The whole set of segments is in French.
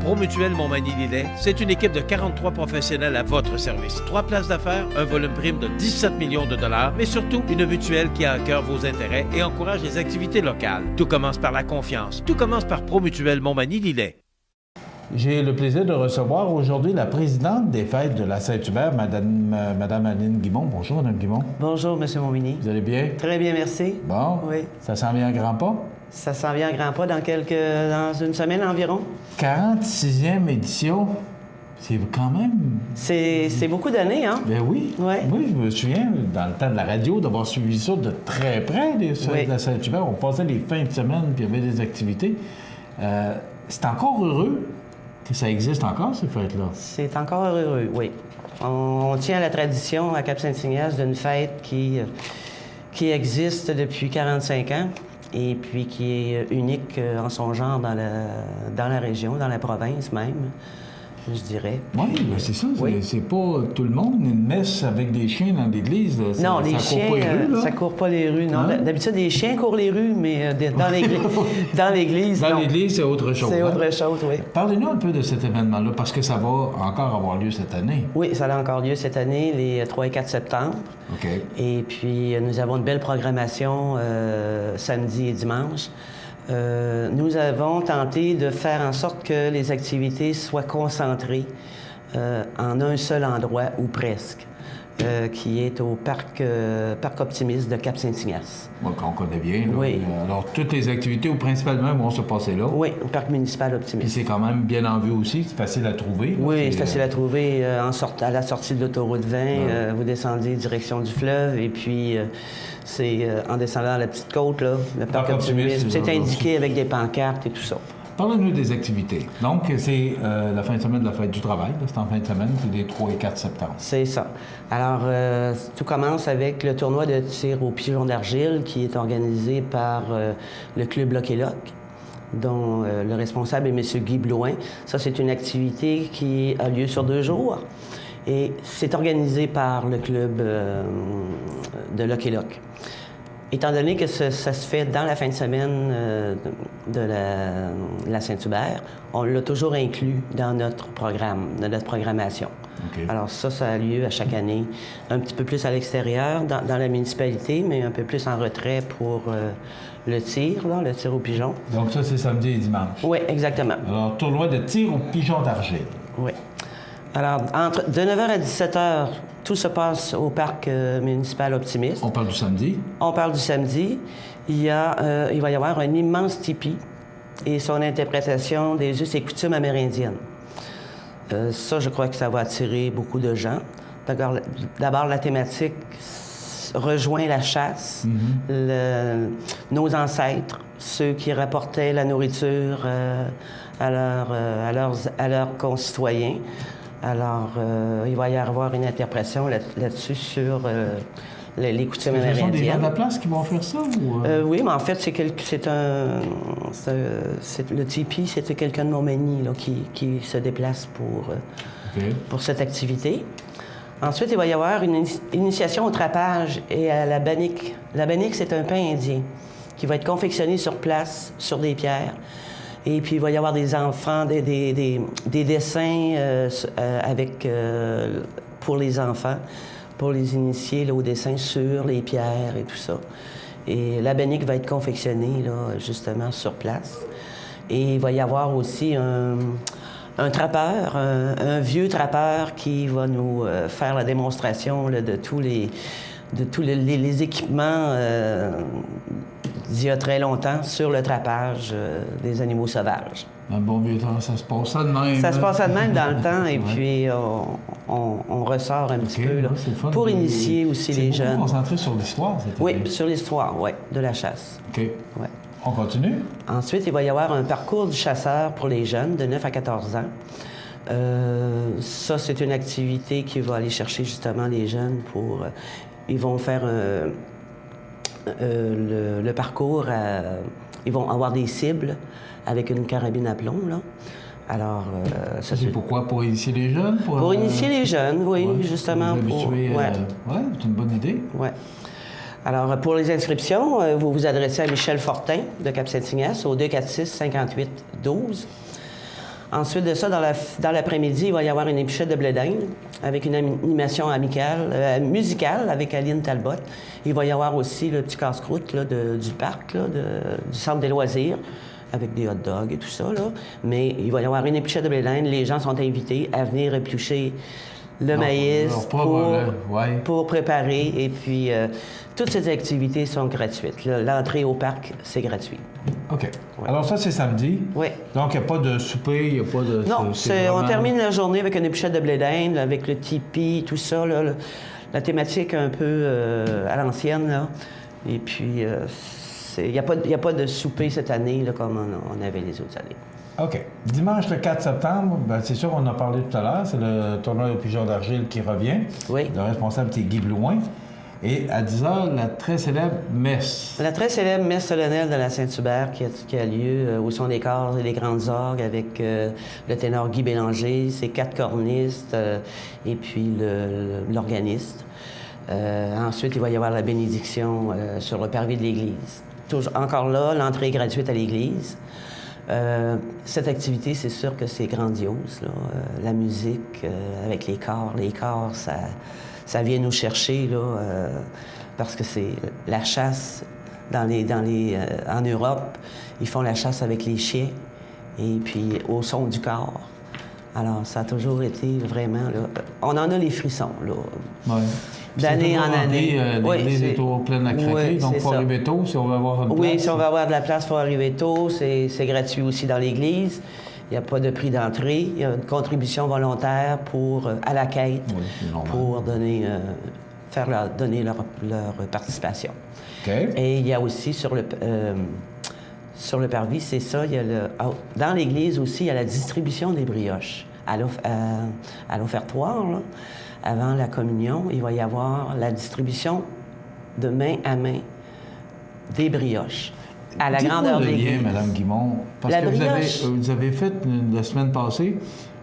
Promutuel Montmagny-Lillet, c'est une équipe de 43 professionnels à votre service. 3 places d'affaires, un volume prime de 17 millions de dollars, mais surtout une mutuelle qui a à cœur vos intérêts et encourage les activités locales. Tout commence par la confiance. Tout commence par Promutuel Montmagny-Lillet. J'ai le plaisir de recevoir aujourd'hui la présidente des Fêtes de la Saint-Hubert, Madame Aline Guimond. Bonjour, Mme Guimond. Bonjour, M. Montminy. Vous allez bien? Très bien, merci. Bon. Oui. Ça s'en vient à grands pas? Ça s'en vient à grands pas dans une semaine environ. 46e édition, c'est quand même... C'est beaucoup d'années, hein? Ben oui. Ouais. Oui, je me souviens, dans le temps de la radio, d'avoir suivi ça de très près, les Fêtes de la Saint-Hubert. On passait les fins de semaine, puis il y avait des activités. C'est encore heureux que ça existe encore, ces fêtes-là. C'est encore heureux, oui. On tient à la tradition à Cap-Saint-Ignace d'une fête qui existe depuis 45 ans et puis qui est unique en son genre dans la région, dans la province même, je dirais. Oui, bien c'est ça. Oui. C'est pas tout le monde, une messe avec des chiens dans l'église. Non, les chiens, ça court pas les rues. Non. Hein? D'habitude, les chiens courent les rues, mais dans l'église, dans l'église, Dans non. l'église, c'est autre chose. C'est hein? autre chose, oui. Parlez-nous un peu de cet événement-là, parce que ça va encore avoir lieu cette année. Oui, ça a encore lieu cette année, les 3 et 4 septembre. OK. Et puis, nous avons une belle programmation samedi et dimanche. Nous avons tenté de faire en sorte que les activités soient concentrées en un seul endroit, ou presque, qui est au Parc Optimiste de Cap-Saint-Ignace. Bon, qu'on connaît bien. Là. Oui. Alors, toutes les activités, ou principalement, vont se passer là. Oui, au Parc municipal Puis Optimiste. c'est quand même bien en vue aussi, c'est facile à trouver. Là. Oui, c'est facile à trouver à la sortie de l'autoroute 20. Vous descendez direction du fleuve et puis c'est en descendant la petite côte, là, le Parc Optimiste. C'est indiqué avec des pancartes et tout ça. Parlez-nous des activités. Donc, c'est la fin de semaine de la Fête du travail. Là. C'est en fin de semaine, c'est les 3 et 4 septembre. C'est ça. Alors, tout commence avec le tournoi de tir au pigeon d'argile qui est organisé par le club Lock et Lock, dont le responsable est M. Guy Blouin. Ça, c'est une activité qui a lieu sur 2 jours. Et c'est organisé par le club de Lock et Lock. Étant donné que ça se fait dans la fin de semaine de la Saint-Hubert, on l'a toujours inclus dans notre programme, dans notre programmation. Okay. Alors ça a lieu à chaque année, un petit peu plus à l'extérieur, dans la municipalité, mais un peu plus en retrait pour le tir, là, le tir au pigeon. Donc ça, c'est samedi et dimanche. Oui, exactement. Alors, tournoi de tir au pigeon d'argile. Oui. Alors, de 9h à 17h, tout se passe au Parc municipal Optimiste. On parle du samedi. On parle du samedi. Il va y avoir un immense tipi et son interprétation des us et coutumes amérindiennes. Ça, je crois que ça va attirer beaucoup de gens. D'abord, la thématique rejoint la chasse. Mm-hmm. Nos ancêtres, ceux qui rapportaient la nourriture à leurs concitoyens. Alors, il va y avoir une interprétation là-dessus sur les coutumes amérindiennes. Ce sont des gens de la place qui vont faire ça? Ou oui, mais en fait, le tipi, c'était quelqu'un de Montmagny là, qui se déplace pour cette activité. Ensuite, il va y avoir une initiation au trapage et à la bannique. La bannique, c'est un pain indien qui va être confectionné sur place, sur des pierres. Et puis, il va y avoir des enfants, des dessins pour les enfants, pour les initier là, au dessin sur les pierres et tout ça. Et la bannique va être confectionnée, là, justement, sur place. Et il va y avoir aussi un trappeur, un vieux trappeur qui va nous faire la démonstration là, de tous les équipements d'il y a très longtemps sur le trappage des animaux sauvages. Un bon vieux temps, ça se passe ça de même. Ça se passe ça de même dans le temps, et puis on ressort un petit peu là, pour initier aussi les jeunes. C'est concentré sur l'histoire, cette année. Oui, sur l'histoire, oui, de la chasse. OK. Ouais. On continue? Ensuite, il va y avoir un parcours du chasseur pour les jeunes de 9 à 14 ans. Ça, c'est une activité qui va aller chercher justement les jeunes pour... ils vont faire le parcours, ils vont avoir des cibles avec une carabine à plomb, là. Alors, ça c'est pourquoi? Pour initier les jeunes? Pour initier les jeunes, oui, justement. Pour habituer, c'est une bonne idée. Oui. Alors, pour les inscriptions, vous vous adressez à Michel Fortin de Cap-Saint-Ignace au 246-58-12. Ensuite de ça, dans l'après-midi, il va y avoir une épluchette de blé d'Inde avec une animation musicale avec Aline Talbot. Il va y avoir aussi le petit casse-croûte là, du parc, là, du centre des loisirs, avec des hot dogs et tout ça. Là. Mais il va y avoir une épluchette de blé d'Inde. Les gens sont invités à venir éplucher le maïs pour préparer. Et puis, toutes ces activités sont gratuites. L'entrée au parc, c'est gratuit. OK. Ouais. Alors ça, c'est samedi. Oui. Donc, il n'y a pas de souper, il n'y a pas de... Non, vraiment... on termine la journée avec une épluchette de blé d'Inde, avec le tipi, tout ça. Là, la thématique un peu à l'ancienne. Là. Et puis, il n'y a pas de souper cette année là, comme on avait les autres années. OK. Dimanche, le 4 septembre, ben, c'est sûr, on en a parlé tout à l'heure, c'est le tournoi de pigeons d'argile qui revient. Oui. Le responsable, c'est Guy Blouin. Et à 10h, la très célèbre messe. La très célèbre messe solennelle de la Saint-Hubert qui a lieu au son des corps et des grandes orgues avec le ténor Guy Bélanger, ses 4 cornistes et puis l'organiste. Ensuite, il va y avoir la bénédiction sur le parvis de l'église. Encore là, l'entrée est gratuite à l'église. Cette activité, c'est sûr que c'est grandiose. Là. La musique avec les corps. Les corps, ça vient nous chercher là, parce que c'est la chasse en Europe. Ils font la chasse avec les chiens et puis au son du corps. Alors, ça a toujours été vraiment... Là, on en a les frissons, là. Oui. D'année en année. L'église est toujours pleine à craquer, oui, donc il faut arriver tôt si on veut avoir une place. Oui, si on veut avoir de la place, il faut arriver tôt. C'est gratuit aussi dans l'église. Il n'y a pas de prix d'entrée. Il y a une contribution volontaire à la quête pour donner leur participation. OK. Et il y a aussi sur le parvis, c'est ça, dans l'église aussi, il y a la distribution des brioches. À l'offertoire, là, avant la communion, il va y avoir la distribution de main à main des brioches. À la grandeur de l'église. Mme Guimond, parce que vous avez fait la semaine passée,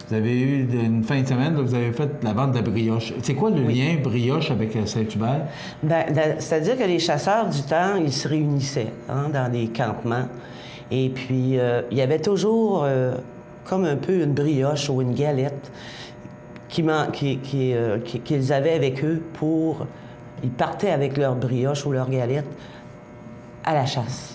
vous avez eu une fin de semaine, vous avez fait la vente de la brioche. C'est quoi le lien brioche avec Saint-Hubert? C'est-à-dire que les chasseurs du temps, ils se réunissaient dans des campements. Et puis, il y avait toujours comme un peu une brioche ou une galette qu'ils avaient avec eux pour... Ils partaient avec leur brioche ou leur galette à la chasse.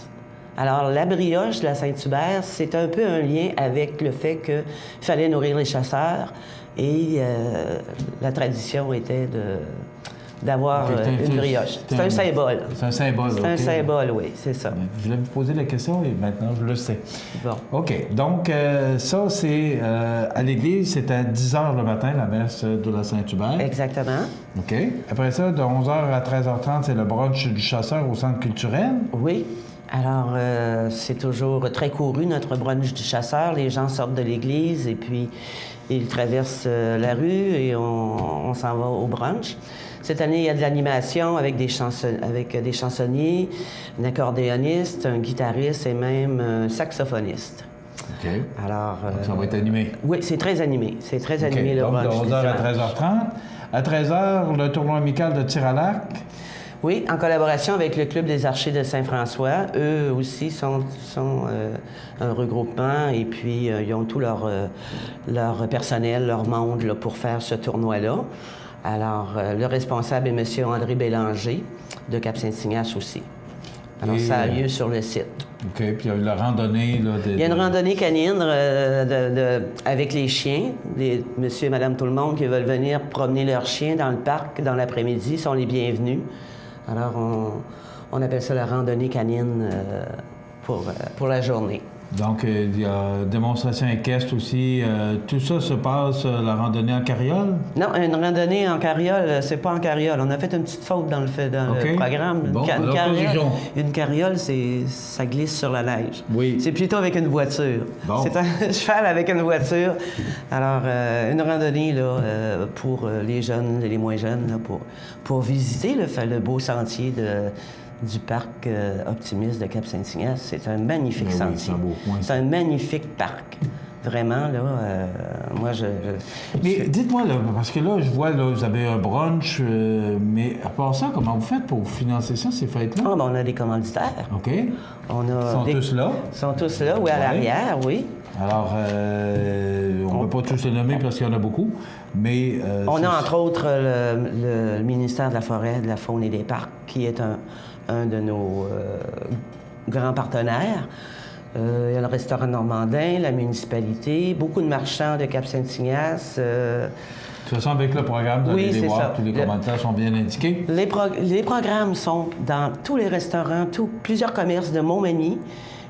Alors, la brioche de la Saint-Hubert, c'est un peu un lien avec le fait qu'il fallait nourrir les chasseurs et la tradition était d'avoir une brioche. C'est un symbole. C'est un symbole, C'est un symbole, oui, c'est ça. Je voulais vous poser la question et maintenant je le sais. Bon. OK. Donc, ça, c'est à l'église, c'est à 10h le matin, la messe de la Saint-Hubert. Exactement. OK. Après ça, de 11h à 13h30, c'est le brunch du chasseur au centre culturel. Oui. Alors, c'est toujours très couru, notre brunch du chasseur. Les gens sortent de l'église et puis ils traversent la rue et on s'en va au brunch. Cette année, il y a de l'animation avec des chansonniers, un accordéoniste, un guitariste et même un saxophoniste. OK. Alors, donc, ça va être animé. Oui, c'est très animé. C'est très animé, le brunch. Donc, de 11h à 13h30. À 13h, le tournoi amical de tir à l'arc. Oui, en collaboration avec le Club des archers de Saint-François. Eux aussi sont un regroupement et puis ils ont tout leur personnel, leur monde là, pour faire ce tournoi-là. Alors, le responsable est M. André Bélanger, de Cap-Saint-Ignace aussi. Alors, ça a lieu sur le site. OK. Puis il y a eu la randonnée. Là, il y a une randonnée canine avec les chiens. Monsieur et Madame tout le monde qui veulent venir promener leurs chiens dans le parc dans l'après-midi sont les bienvenus. Alors, on appelle ça la randonnée canine pour la journée. Donc, il y a démonstration équestre aussi. Tout ça se passe, la randonnée en carriole? Non, une randonnée en carriole, c'est pas en carriole. On a fait une petite faute dans le programme. Bon, une carriole, ça glisse sur la neige. Oui. C'est plutôt avec une voiture. Bon. C'est un cheval avec une voiture. Alors, une randonnée là, pour les jeunes et les moins jeunes, là, pour visiter le beau sentier du parc Optimiste de Cap-Saint-Ignace. C'est un magnifique sentier. Oui, c'est un beau coin. C'est un magnifique parc. Vraiment, là, moi, Mais dites-moi, là, parce que là, je vois, là, vous avez un brunch, mais à part ça, comment vous faites pour financer ça, ces fêtes-là? On a des commanditaires. OK. Ils sont tous là? Ils sont tous là, oui, à l'arrière, oui. Alors, on ne va pas tous les nommer parce qu'il y en a beaucoup, mais... On a entre autres le ministère de la Forêt, de la Faune et des Parcs, qui est un de nos grands partenaires. Il y a le restaurant Normandin, la municipalité, beaucoup de marchands de Cap-Saint-Ignace. De toute façon, avec le programme, vous allez les voir, tous les commentaires sont bien indiqués. Les programmes sont dans tous les restaurants, plusieurs commerces de Montmagny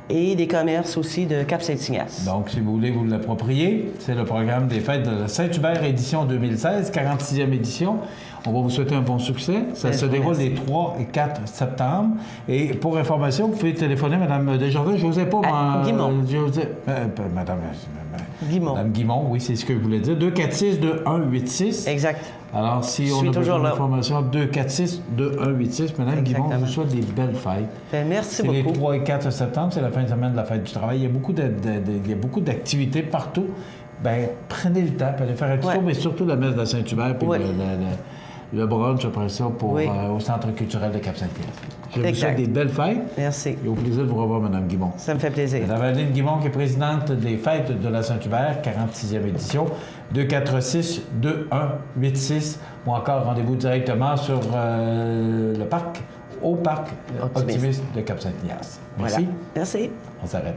et des commerces aussi de Cap-Saint-Ignace. Donc, si vous voulez vous l'approprier, c'est le programme des fêtes de la Saint-Hubert édition 2016, 46e édition. On va vous souhaiter un bon succès. Ça se déroule les 3 et 4 septembre. Et pour information, vous pouvez téléphoner Mme Desjardins. Je n'osais pas... Guimont. Madame Guimont, oui, c'est ce que je voulais dire. 246-2186. Exact. Alors, si on a besoin d'informations, 246-2186. Madame Guimont, je vous souhaite des belles fêtes. Bien, merci beaucoup. C'est les 3 et 4 septembre, c'est la fin de semaine de la fête du travail. Il y a beaucoup d'activités partout. Bien, prenez le temps, allez faire un petit tour, mais surtout la messe de la Saint-Hubert, puis le brunch après ça au Centre culturel de Cap-Saint-Ignace. Je vous souhaite des belles fêtes. Merci. Et au plaisir de vous revoir, Mme Guimont. Ça me fait plaisir. Mme Adeline Guimont, qui est présidente des fêtes de la Saint-Hubert, 46e édition, 246-2186, ou encore rendez-vous directement sur le parc, au parc Optimiste de Cap-Saint-Ignace. Merci. Voilà. Merci. On s'arrête.